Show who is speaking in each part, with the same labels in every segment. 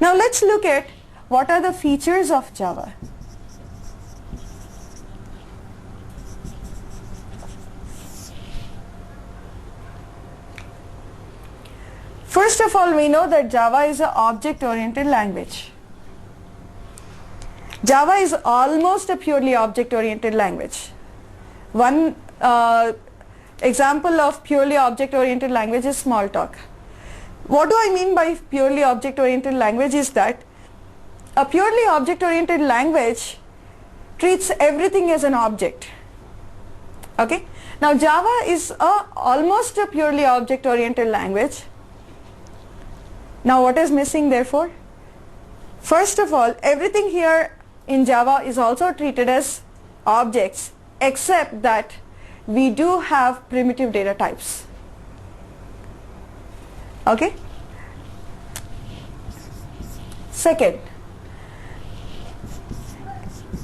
Speaker 1: Now let's look at what are the features of Java. First of all, we know that Java is an object-oriented language. Java is almost a purely object-oriented language. One example of purely object-oriented language is Smalltalk. What do I mean by purely object-oriented language is that a purely object-oriented language treats everything as an object. Okay? Now Java is almost a purely object-oriented language. Now what is missing therefore? First of all, everything here in Java is also treated as objects, except that we do have primitive data types. Okay? Second,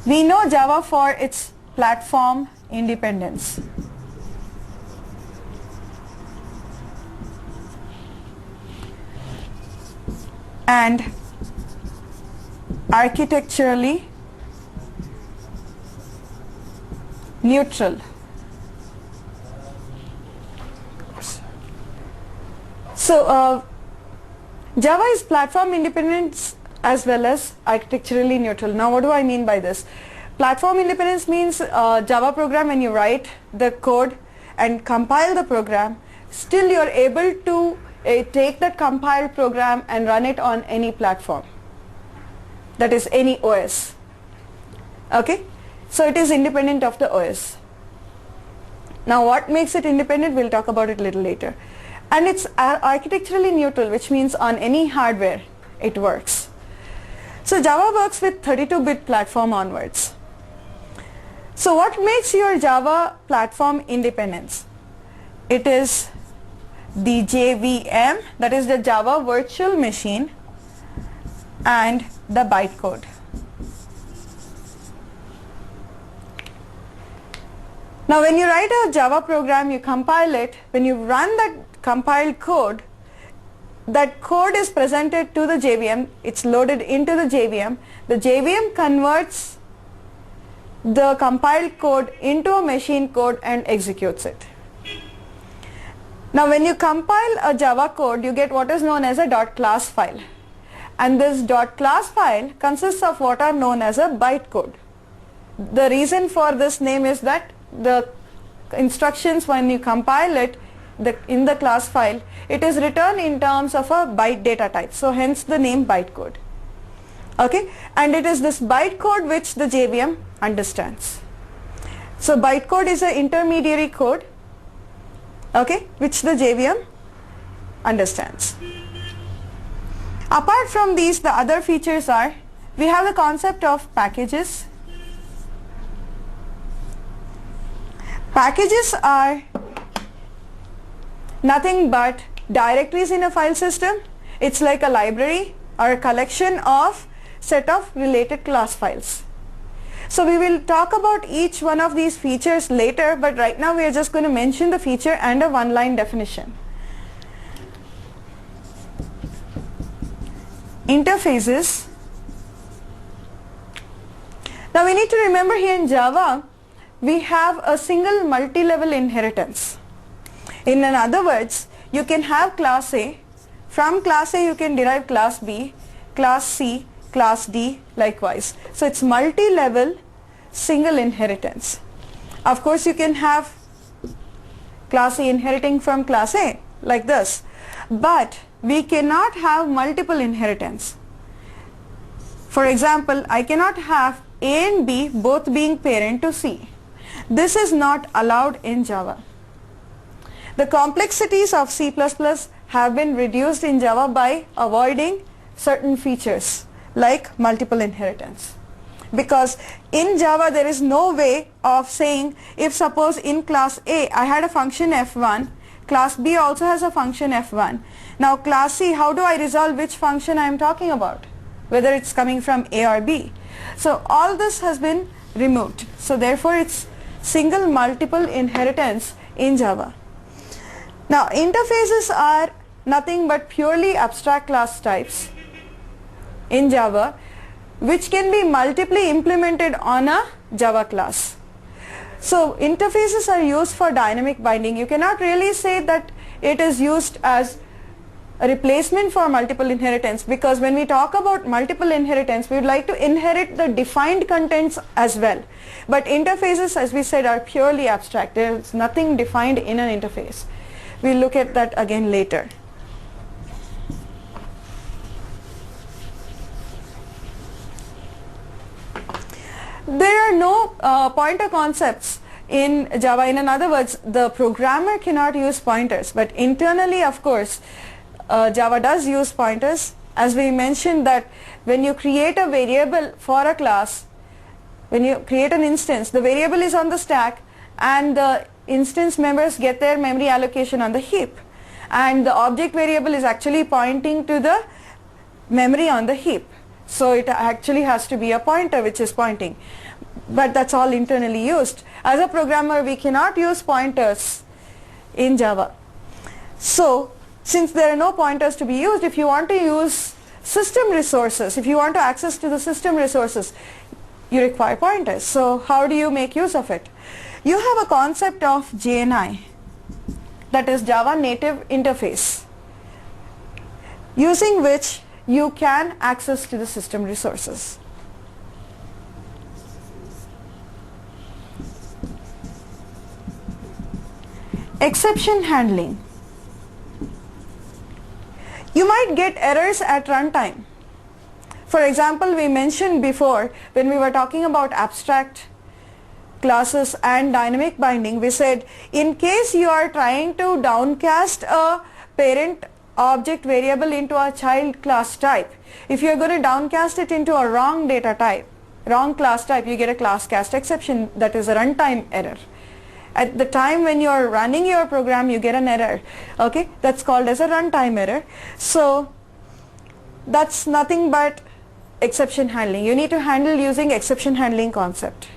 Speaker 1: we know Java for its platform independence. And architecturally neutral. So Java is platform independent as well as architecturally neutral. Now what do I mean by this? Platform independence means Java program, when you write the code and compile the program, still you are able to take that compiled program and run it on any platform, that is any OS. Okay, so it is independent of the OS. Now what makes it independent, we'll talk about it a little later. And it's architecturally neutral, which means on any hardware it works. So Java works with 32-bit platform onwards. So what makes your Java platform independence? It is the JVM, that is the Java Virtual Machine, and the bytecode. Now when you write a Java program, you compile it. When you run that compiled code, that code is presented to the JVM, it's loaded into the JVM. The JVM converts the compiled code into a machine code and executes it. Now when you compile a Java code, you get what is known as a .class file, and this .class file consists of what are known as a bytecode. The reason for this name is that the instructions, when you compile it in the class file, it is written in terms of a byte data type, so hence the name bytecode. Okay, and it is this bytecode which the JVM understands. So bytecode is an intermediary code, okay, which the JVM understands. Apart from these, the other features are, we have the concept of packages. Packages are nothing but directories in a file system. It's like a library or a collection of set of related class files. So we will talk about each one of these features later, but right now we are just going to mention the feature and a one-line definition. Interfaces. Now we need to remember here in Java, we have a single multi-level inheritance. In other words, you can have class A, from class A you can derive class B, class C, class D, likewise. So it's multi-level single inheritance. Of course you can have class A inheriting from class A like this, but we cannot have multiple inheritance. For example, I cannot have A and B both being parent to C. This is not allowed in Java. The complexities of C++ have been reduced in Java by avoiding certain features like multiple inheritance. Because in Java there is no way of saying, if suppose in class A I had a function f1, class B also has a function f1. Now class C, how do I resolve which function I am talking about, whether it's coming from A or B? So all this has been removed. So therefore it's single multiple inheritance in Java. Now interfaces are nothing but purely abstract class types in Java which can be multiply implemented on a Java class. So interfaces are used for dynamic binding. You cannot really say that it is used as a replacement for multiple inheritance, because when we talk about multiple inheritance, we would like to inherit the defined contents as well. But interfaces, as we said, are purely abstract. There is nothing defined in an interface. We'll look at that again later. There are no pointer concepts in Java. In other words, the programmer cannot use pointers, but internally, of course, Java does use pointers. As we mentioned, that when you create a variable for a class, when you create an instance, the variable is on the stack and the instance members get their memory allocation on the heap, and the object variable is actually pointing to the memory on the heap. So it actually has to be a pointer which is pointing, but that's all internally used. As a programmer, we cannot use pointers in Java. So since there are no pointers to be used, if you want to use system resources, if you want to access to the system resources, you require pointers. So how do you make use of it? You have a concept of JNI, that is Java Native Interface, using which you can access to the system resources. Exception handling. You might get errors at runtime. For example, we mentioned before when we were talking about abstract classes and dynamic binding, we said in case you are trying to downcast a parent object variable into a child class type, if you are going to downcast it into a wrong data type, wrong class type, you get a class cast exception, that is a runtime error. At the time when you are running your program, you get an error. Okay, that's called as a runtime error. So that's nothing but exception handling. You need to handle using exception handling concept.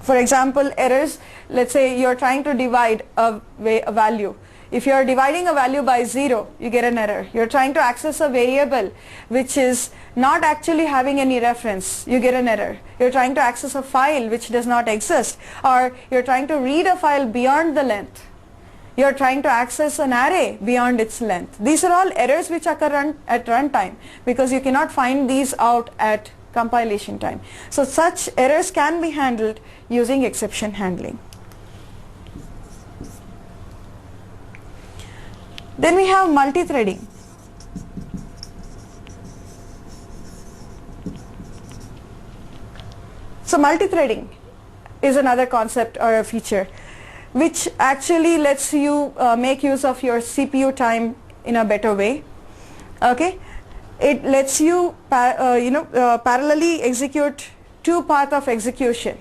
Speaker 1: For example, errors, let's say you're trying to divide a value. If you're dividing a value by 0, you get an error. You're trying to access a variable which is not actually having any reference, you get an error. You're trying to access a file which does not exist, or you're trying to read a file beyond the length. You're trying to access an array beyond its length. These are all errors which occur at runtime, because you cannot find these out at compilation time. So such errors can be handled using exception handling. Then we have multi-threading. So multi-threading is another concept or a feature which actually lets you make use of your CPU time in a better way. Okay, it lets you parallelly execute two paths of execution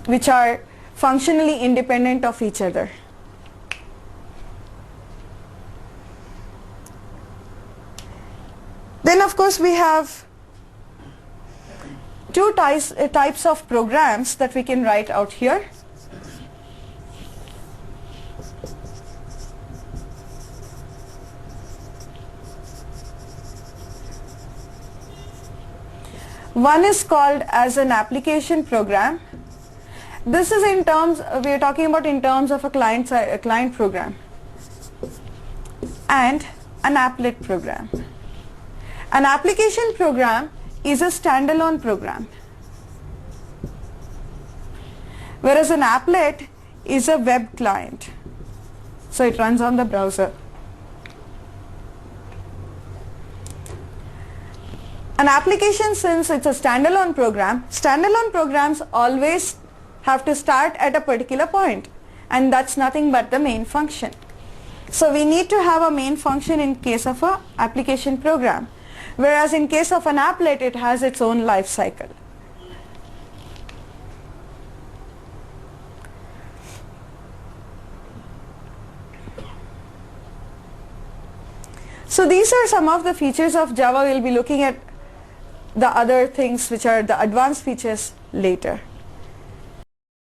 Speaker 1: which are functionally independent of each other. Then of course we have two types of programs that we can write out here. One is called as an application program. This is in terms, we are talking about in terms of a client program, and an applet program. An application program is a standalone program, whereas an applet is a web client. So it runs on the browser. An application, since it's a standalone program, standalone programs always have to start at a particular point, and that's nothing but the main function. So we need to have a main function in case of an application program, whereas in case of an applet it has its own life cycle. So these are some of the features of Java. We'll be looking at the other things which are the advanced features later.